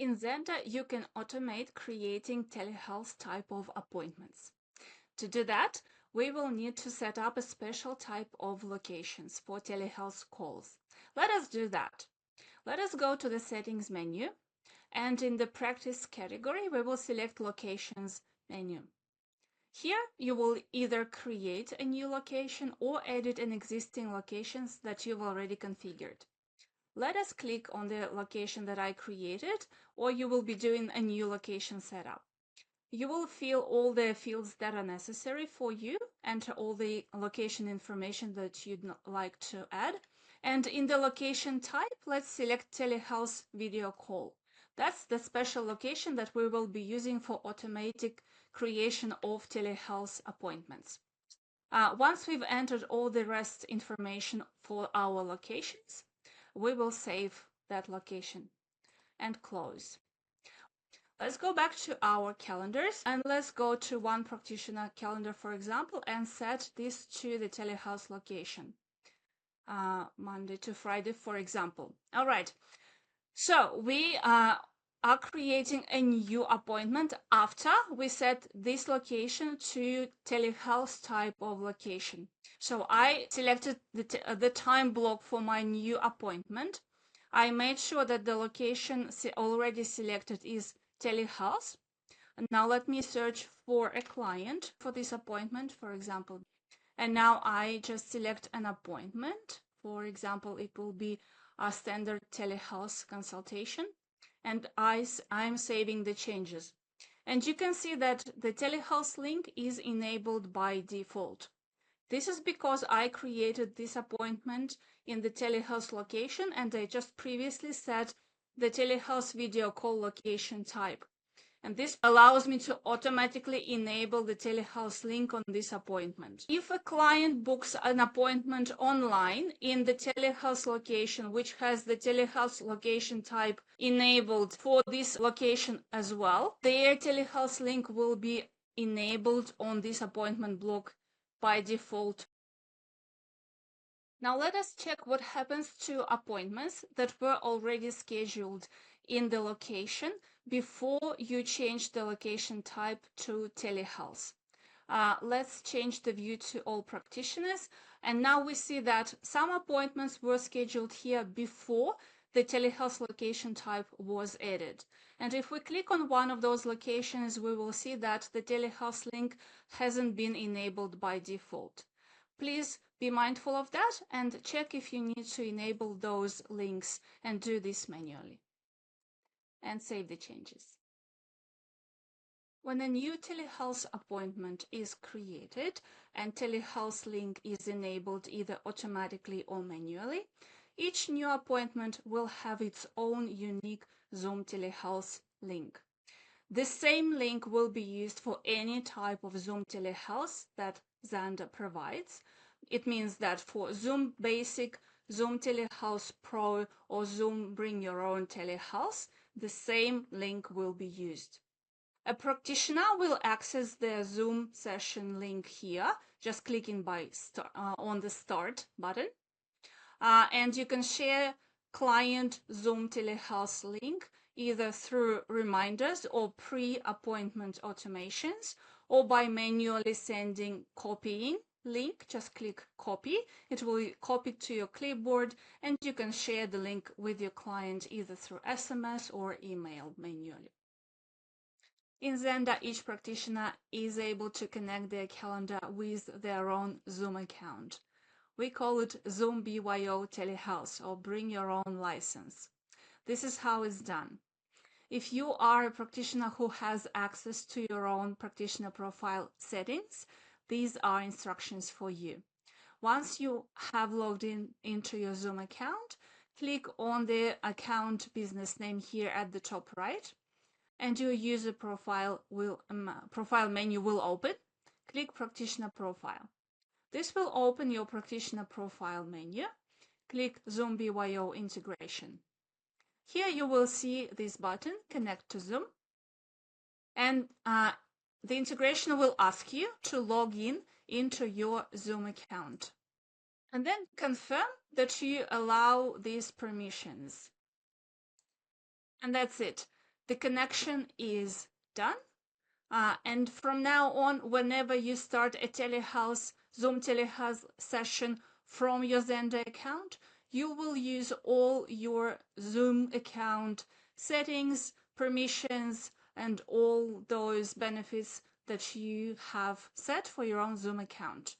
In Zenda, you can automate creating telehealth type of appointments. To do that, we will need to set up a special type of locations for telehealth calls. Let us do that. Let us go to the settings menu, and in the practice category, we will select locations menu. Here, you will either create a new location or edit an existing locations that you've already configured. Let us click on the location that I created, or you will be doing a new location setup. You will fill all the fields that are necessary for you, enter all the location information that you'd like to add. And in the location type, let's select telehealth video call. That's the special location that we will be using for automatic creation of telehealth appointments. Once we've entered all the rest information for our locations, we will save that location and close. Let's go back to our calendars and let's go to one practitioner calendar, for example, and set this to the telehealth location. Monday to Friday, for example. All right. So we are creating a new appointment after we set this location to telehealth type of location. So I selected the time block for my new appointment. I made sure that the location already selected is telehealth. And now let me search for a client for this appointment, for example. And now I just select an appointment. For example, it will be a standard telehealth consultation. And I'm saving the changes. And you can see that the telehealth link is enabled by default. This is because I created this appointment in the telehealth location and I just previously set the telehealth video call location type. And this allows me to automatically enable the telehealth link on this appointment. If a client books an appointment online in the telehealth location, which has the telehealth location type enabled for this location as well, their telehealth link will be enabled on this appointment block by default. Now let us check what happens to appointments that were already scheduled in the location before you change the location type to telehealth. Let's change the view to all practitioners. And now we see that some appointments were scheduled here before the telehealth location type was added. And if we click on one of those locations, we will see that the telehealth link hasn't been enabled by default. Please be mindful of that and check if you need to enable those links and do this manually. And save the changes. When a new telehealth appointment is created and telehealth link is enabled either automatically or manually, each new appointment will have its own unique Zoom Telehealth link. The same link will be used for any type of Zoom Telehealth that Zenda provides. It means that for Zoom Basic, Zoom Telehealth Pro, or Zoom Bring Your Own Telehealth, the same link will be used. A practitioner will access their Zoom session link here, just clicking on the Start button. And you can share client Zoom Telehealth link either through reminders or pre-appointment automations, or by manually sending copying link. Just click copy. It will be copied to your clipboard, and you can share the link with your client either through SMS or email manually. In Zenda, each practitioner is able to connect their calendar with their own Zoom account. We call it Zoom BYO Telehealth, or Bring Your Own License. This is how it's done. If you are a practitioner who has access to your own practitioner profile settings, these are instructions for you. Once you have logged into your Zoom account, click on the account business name here at the top right, and your user profile menu will open. Click Practitioner Profile. This will open your practitioner profile menu. Click Zoom BYO integration. Here you will see this button, Connect to Zoom. And the integration will ask you to log in into your Zoom account. And then confirm that you allow these permissions. And that's it. the connection is done. And from now on, whenever you start a Zoom Telehealth session from your Zendesk account, you will use all your Zoom account settings, permissions, and all those benefits that you have set for your own Zoom account.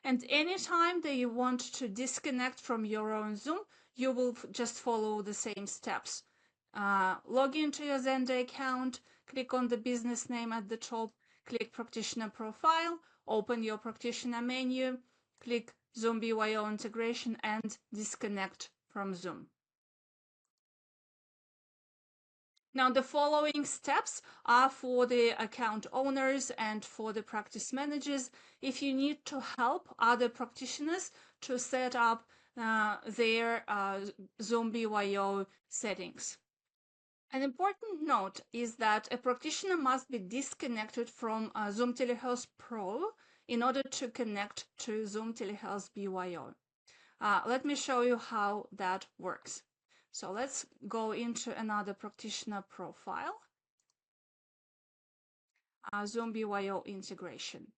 And anytime that you want to disconnect from your own Zoom, you will just follow the same steps. Log into your Zendesk account, click on the business name at the top, click practitioner profile, open your practitioner menu, click Zoom BYO integration, and disconnect from Zoom. Now, the following steps are for the account owners and for the practice managers if you need to help other practitioners to set up their Zoom BYO settings. An important note is that a practitioner must be disconnected from Zoom Telehealth Pro in order to connect to Zoom Telehealth BYO. Let me show you how that works. So let's go into another practitioner profile, Zoom BYO integration.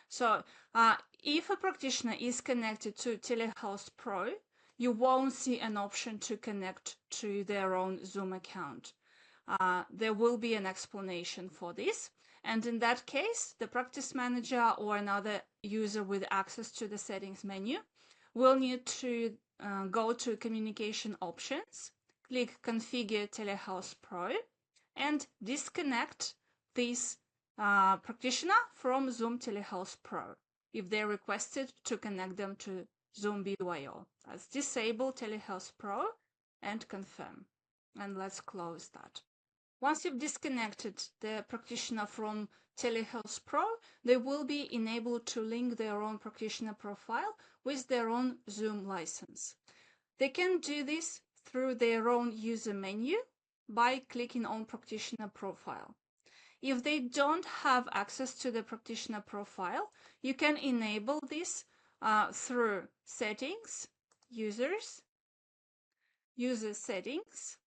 So if a practitioner is connected to Telehealth Pro, you won't see an option to connect to their own Zoom account. There will be an explanation for this. And in that case, the practice manager or another user with access to the settings menu will need to go to communication options, click Configure Telehealth Pro, and disconnect this practitioner from Zoom Telehealth Pro if they're requested to connect them to Zoom BYO. Let's disable Telehealth Pro and confirm. And let's close that. Once you've disconnected the practitioner from Telehealth Pro, they will be enabled to link their own practitioner profile with their own Zoom license. They can do this through their own user menu by clicking on practitioner profile. If they don't have access to the practitioner profile, you can enable this through settings, user settings,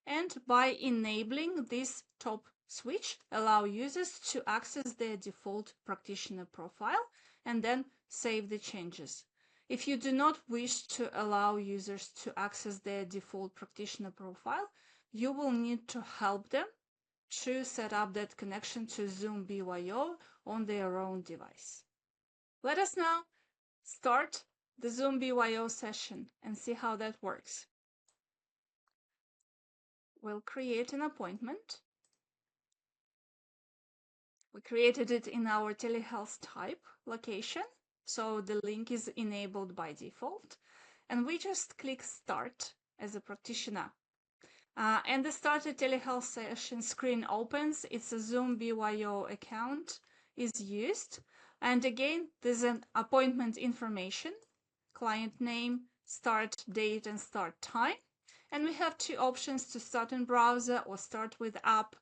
and by enabling this top switch, allow users to access their default practitioner profile and then save the changes. If you do not wish to allow users to access their default practitioner profile, you will need to help them to set up that connection to Zoom BYO on their own device. Let us now start the Zoom BYO session and see how that works. We'll create an appointment. We created it in our telehealth type location, so the link is enabled by default. And we just click Start as a practitioner. And the Start a Telehealth Session screen opens. It's a Zoom BYO account is used. And again, there's an appointment information, client name, start date, and start time. And we have two options to start in browser or start with app.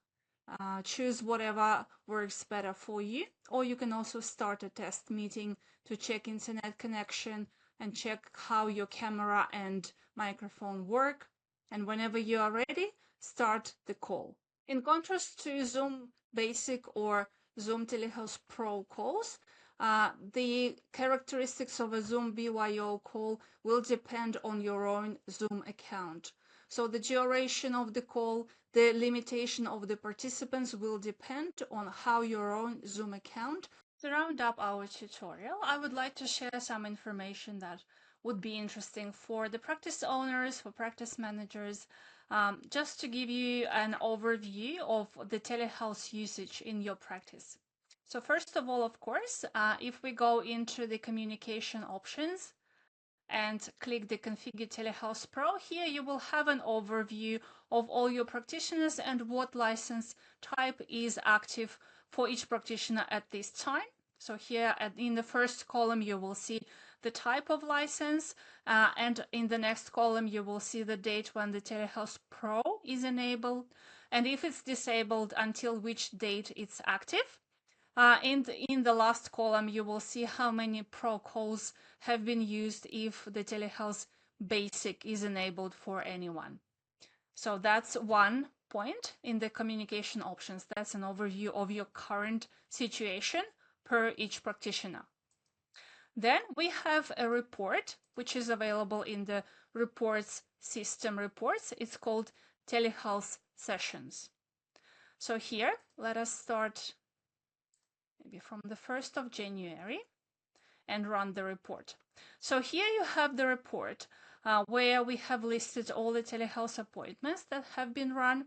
Choose whatever works better for you. Or you can also start a test meeting to check internet connection and check how your camera and microphone work. And whenever you are ready, start the call. In contrast to Zoom Basic or Zoom Telehealth Pro calls, the characteristics of a Zoom BYO call will depend on your own Zoom account. So the duration of the call, the limitation of the participants will depend on how your own Zoom account. To round up our tutorial, I would like to share some information that would be interesting for the practice owners, for practice managers, just to give you an overview of the telehealth usage in your practice. So first of all, of course, if we go into the communication options and click the Configure Telehealth Pro, here you will have an overview of all your practitioners and what license type is active for each practitioner at this time. So here in the first column, you will see the type of license, and in the next column, you will see the date when the Telehealth Pro is enabled, and if it's disabled, until which date it's active. In the last column, you will see how many Pro calls have been used if the Telehealth Basic is enabled for anyone. So that's one point in the communication options. That's an overview of your current situation per each practitioner. Then we have a report, which is available in the reports system reports. It's called Telehealth Sessions. So here, let us start maybe from the 1st of January and run the report. So here you have the report where we have listed all the telehealth appointments that have been run,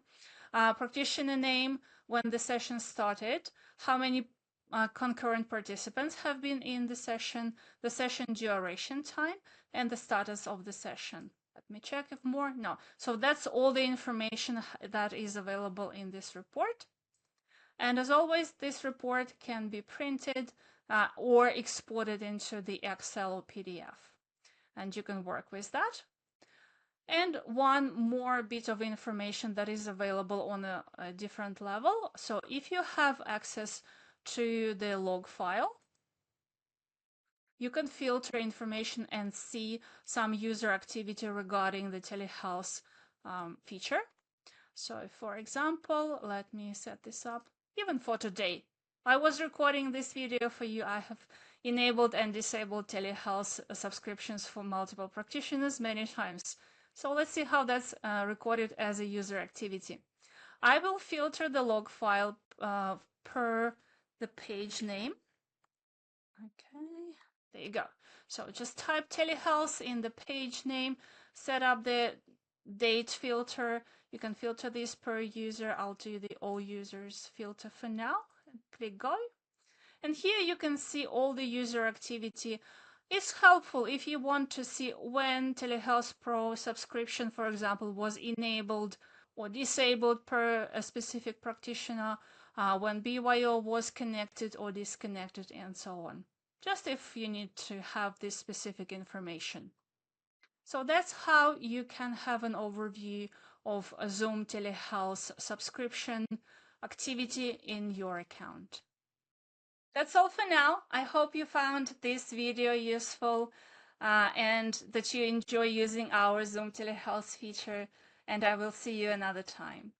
practitioner name, when the session started, how many concurrent participants have been in the session duration time, and the status of the session. Let me check if more. No. So that's all the information that is available in this report. And as always, this report can be printed or exported into the Excel or PDF. And you can work with that. And one more bit of information that is available on a different level. So if you have access to the log file, you can filter information and see some user activity regarding the telehealth feature. So for example, let me set this up even for today. I was recording this video for you. I have enabled and disabled telehealth subscriptions for multiple practitioners many times. So let's see how that's recorded as a user activity. I will filter the log file per the page name. Okay, there you go. So just type telehealth in the page name, set up the date filter. You can filter this per user. I'll do the all users filter for now. Click go. And here you can see all the user activity. It's helpful if you want to see when Telehealth Pro subscription, for example, was enabled or disabled per a specific practitioner, when BYO was connected or disconnected, and so on. Just if you need to have this specific information. So that's how you can have an overview of a Zoom Telehealth subscription activity in your account. That's all for now. I hope you found this video useful and that you enjoy using our Zoom Telehealth feature, and I will see you another time.